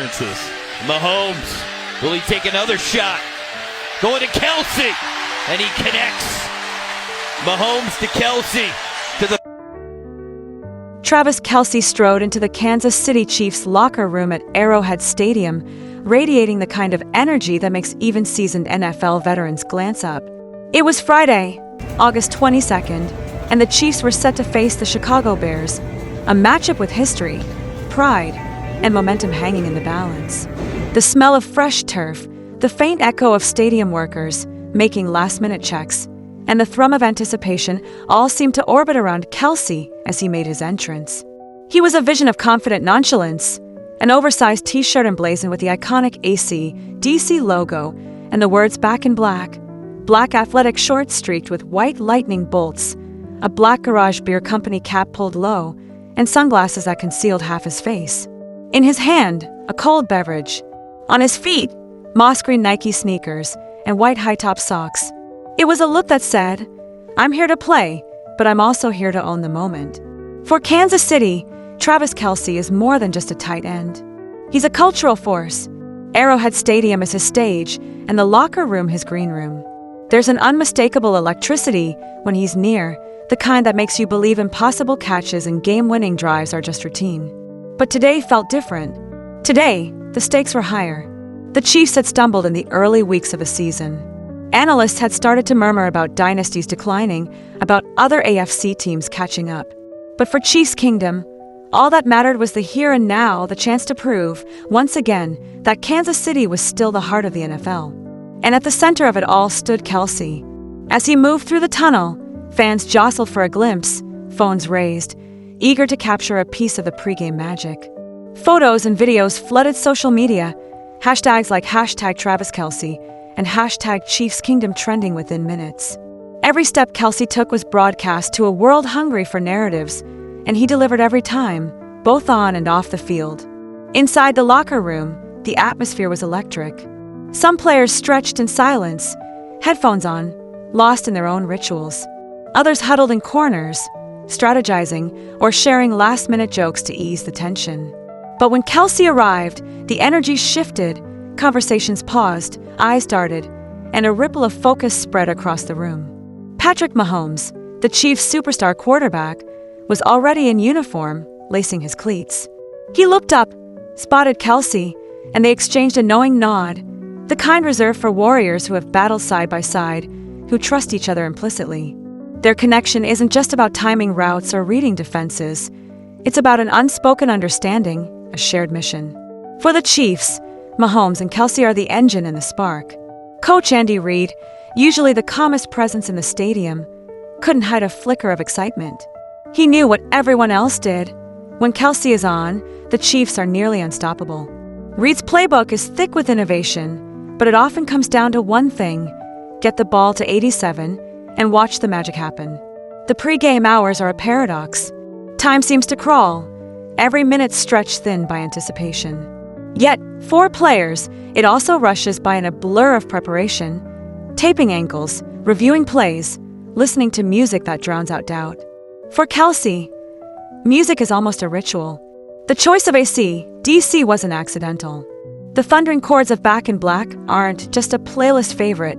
appearances. Mahomes, will he take another shot? Going to Kelce, and he connects. Mahomes to Kelce, to the... Travis Kelce strode into the Kansas City Chiefs locker room at Arrowhead Stadium, radiating the kind of energy that makes even seasoned NFL veterans glance up. It was Friday, August 22nd, and the Chiefs were set to face the Chicago Bears, a matchup with history, pride, and momentum hanging in the balance. The smell of fresh turf, the faint echo of stadium workers making last-minute checks, and the thrum of anticipation all seemed to orbit around Kelce as he made his entrance. He was a vision of confident nonchalance, an oversized t-shirt emblazoned with the iconic AC/DC logo and the words "Back in Black," black athletic shorts streaked with white lightning bolts, a black Garage Beer Company cap pulled low, and sunglasses that concealed half his face. In his hand, a cold beverage. On his feet, moss green Nike sneakers and white high-top socks. It was a look that said, "I'm here to play, but I'm also here to own the moment." For Kansas City, Travis Kelce is more than just a tight end. He's a cultural force. Arrowhead Stadium is his stage, and the locker room his green room. There's an unmistakable electricity when he's near, the kind that makes you believe impossible catches and game-winning drives are just routine. But today felt different. Today, the stakes were higher. The Chiefs had stumbled in the early weeks of the season. Analysts had started to murmur about dynasties declining, about other AFC teams catching up. But for Chiefs Kingdom, all that mattered was the here and now, the chance to prove, once again, that Kansas City was still the heart of the NFL. And at the center of it all stood Kelce. As he moved through the tunnel, fans jostled for a glimpse, phones raised, eager to capture a piece of the pregame magic. Photos and videos flooded social media, hashtags like #TravisKelce and #ChiefsKingdom trending within minutes. Every step Kelce took was broadcast to a world hungry for narratives, and he delivered every time, both on and off the field. Inside the locker room, the atmosphere was electric. Some players stretched in silence, headphones on, lost in their own rituals. Others huddled in corners, strategizing or sharing last-minute jokes to ease the tension. But when Kelce arrived, the energy shifted, conversations paused, eyes darted, and a ripple of focus spread across the room. Patrick Mahomes, the Chiefs' superstar quarterback, was already in uniform, lacing his cleats. He looked up, spotted Kelce, and they exchanged a knowing nod, the kind reserved for warriors who have battled side by side, who trust each other implicitly. Their connection isn't just about timing routes or reading defenses. It's about an unspoken understanding, a shared mission. For the Chiefs, Mahomes and Kelce are the engine and the spark. Coach Andy Reid, usually the calmest presence in the stadium, couldn't hide a flicker of excitement. He knew what everyone else did. When Kelce is on, the Chiefs are nearly unstoppable. Reid's playbook is thick with innovation, but it often comes down to one thing: get the ball to 87 and watch the magic happen. The pre-game hours are a paradox. Time seems to crawl, every minute stretched thin by anticipation. Yet, for players, it also rushes by in a blur of preparation, taping ankles, reviewing plays, listening to music that drowns out doubt. For Kelce, music is almost a ritual. The choice of AC/DC wasn't accidental. The thundering chords of Back in Black aren't just a playlist favorite,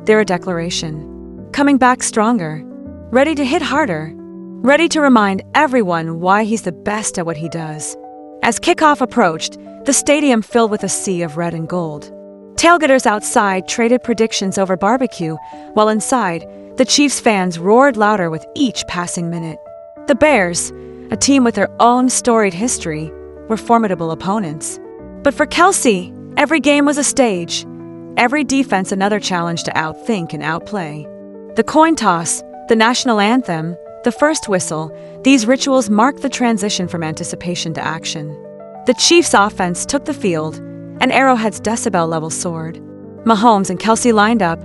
they're a declaration. Coming back stronger, ready to hit harder, ready to remind everyone why he's the best at what he does. As kickoff approached, the stadium filled with a sea of red and gold. Tailgaters outside traded predictions over barbecue, while inside, the Chiefs fans roared louder with each passing minute. The Bears, a team with their own storied history, were formidable opponents. But for Kelce, every game was a stage, every defense another challenge to outthink and outplay. The coin toss, the national anthem, the first whistle, these rituals marked the transition from anticipation to action. The Chiefs' offense took the field, and Arrowhead's decibel level soared. Mahomes and Kelce lined up,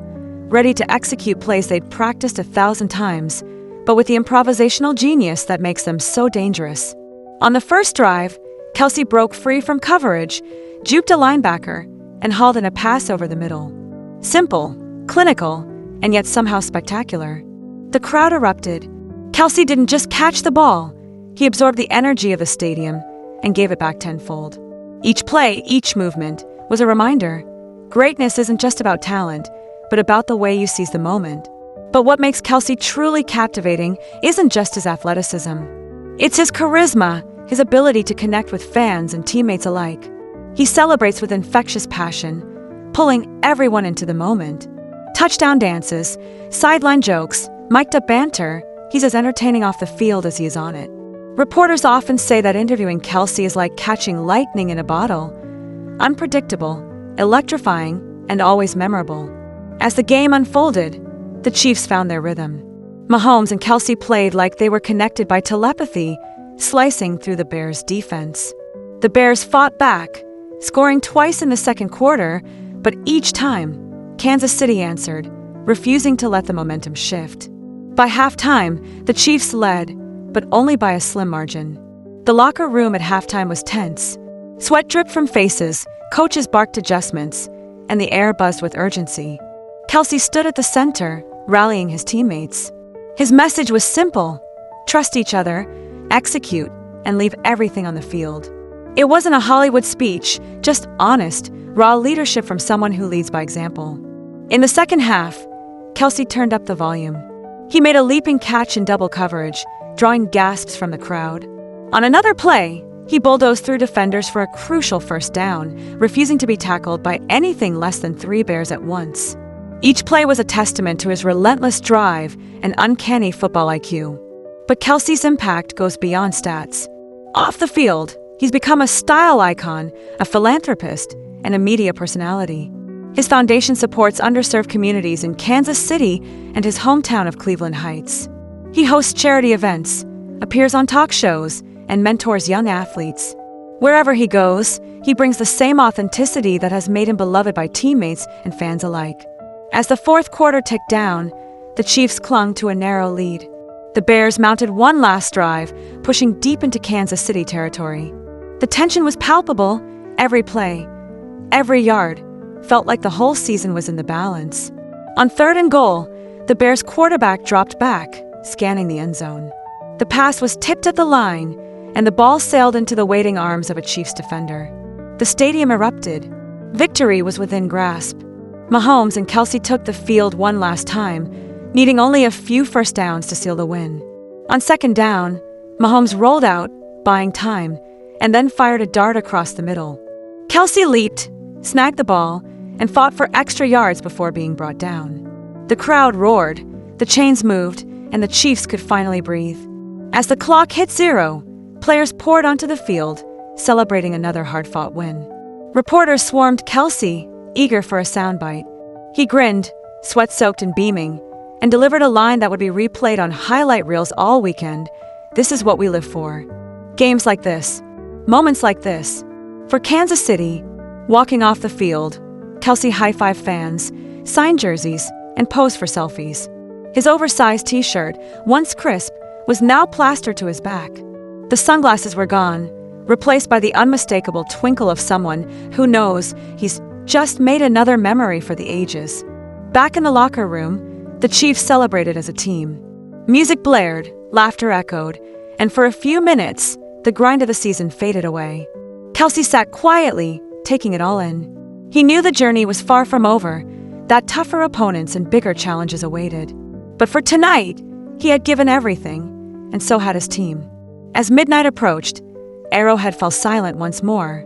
ready to execute plays they'd practiced 1,000 times, but with the improvisational genius that makes them so dangerous. On the first drive, Kelce broke free from coverage, juked a linebacker, and hauled in a pass over the middle. Simple, clinical, and yet somehow spectacular. The crowd erupted. Kelce didn't just catch the ball, he absorbed the energy of the stadium and gave it back tenfold. Each play, each movement, was a reminder. Greatness isn't just about talent, but about the way you seize the moment. But what makes Kelce truly captivating isn't just his athleticism. It's his charisma, his ability to connect with fans and teammates alike. He celebrates with infectious passion, pulling everyone into the moment. Touchdown dances, sideline jokes, mic'd-up banter, he's as entertaining off the field as he is on it. Reporters often say that interviewing Kelce is like catching lightning in a bottle. Unpredictable, electrifying, and always memorable. As the game unfolded, the Chiefs found their rhythm. Mahomes and Kelce played like they were connected by telepathy, slicing through the Bears' defense. The Bears fought back, scoring twice in the second quarter, but each time, Kansas City answered, refusing to let the momentum shift. By halftime, the Chiefs led, but only by a slim margin. The locker room at halftime was tense. Sweat dripped from faces, coaches barked adjustments, and the air buzzed with urgency. Kelce stood at the center, rallying his teammates. His message was simple: trust each other, execute, and leave everything on the field. It wasn't a Hollywood speech, just honest, raw leadership from someone who leads by example. In the second half, Kelce turned up the volume. He made a leaping catch in double coverage, drawing gasps from the crowd. On another play, he bulldozed through defenders for a crucial first down, refusing to be tackled by anything less than 3 Bears at once. Each play was a testament to his relentless drive and uncanny football IQ. But Kelce's impact goes beyond stats. Off the field, he's become a style icon, a philanthropist, and a media personality. His foundation supports underserved communities in Kansas City and his hometown of Cleveland Heights. He hosts charity events, appears on talk shows, and mentors young athletes. Wherever he goes, he brings the same authenticity that has made him beloved by teammates and fans alike. As the fourth quarter ticked down, the Chiefs clung to a narrow lead. The Bears mounted one last drive, pushing deep into Kansas City territory. The tension was palpable. Every play, every yard, felt like the whole season was in the balance. On 3rd and goal, the Bears' quarterback dropped back, scanning the end zone. The pass was tipped at the line, and the ball sailed into the waiting arms of a Chiefs defender. The stadium erupted. Victory was within grasp. Mahomes and Kelce took the field one last time, needing only a few first downs to seal the win. On 2nd down, Mahomes rolled out, buying time, and then fired a dart across the middle. Kelce leaped, snagged the ball, and fought for extra yards before being brought down. The crowd roared, the chains moved, and the Chiefs could finally breathe. As the clock hit 0, players poured onto the field, celebrating another hard-fought win. Reporters swarmed Kelce, eager for a soundbite. He grinned, sweat-soaked and beaming, and delivered a line that would be replayed on highlight reels all weekend. This is what we live for. Games like this, moments like this. For Kansas City, walking off the field, Kelce high-fived fans, signed jerseys, and posed for selfies. His oversized t-shirt, once crisp, was now plastered to his back. The sunglasses were gone, replaced by the unmistakable twinkle of someone who knows he's just made another memory for the ages. Back in the locker room, the Chiefs celebrated as a team. Music blared, laughter echoed, and for a few minutes, the grind of the season faded away. Kelce sat quietly, taking it all in. He knew the journey was far from over, that tougher opponents and bigger challenges awaited. But for tonight, he had given everything, and so had his team. As midnight approached, Arrowhead fell silent once more.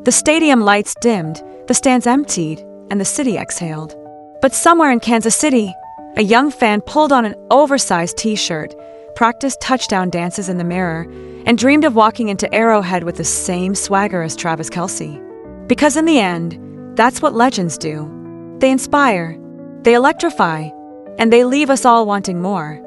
The stadium lights dimmed, the stands emptied, and the city exhaled. But somewhere in Kansas City, a young fan pulled on an oversized t-shirt, practiced touchdown dances in the mirror, and dreamed of walking into Arrowhead with the same swagger as Travis Kelce. Because in the end, that's what legends do. They inspire, they electrify, and they leave us all wanting more.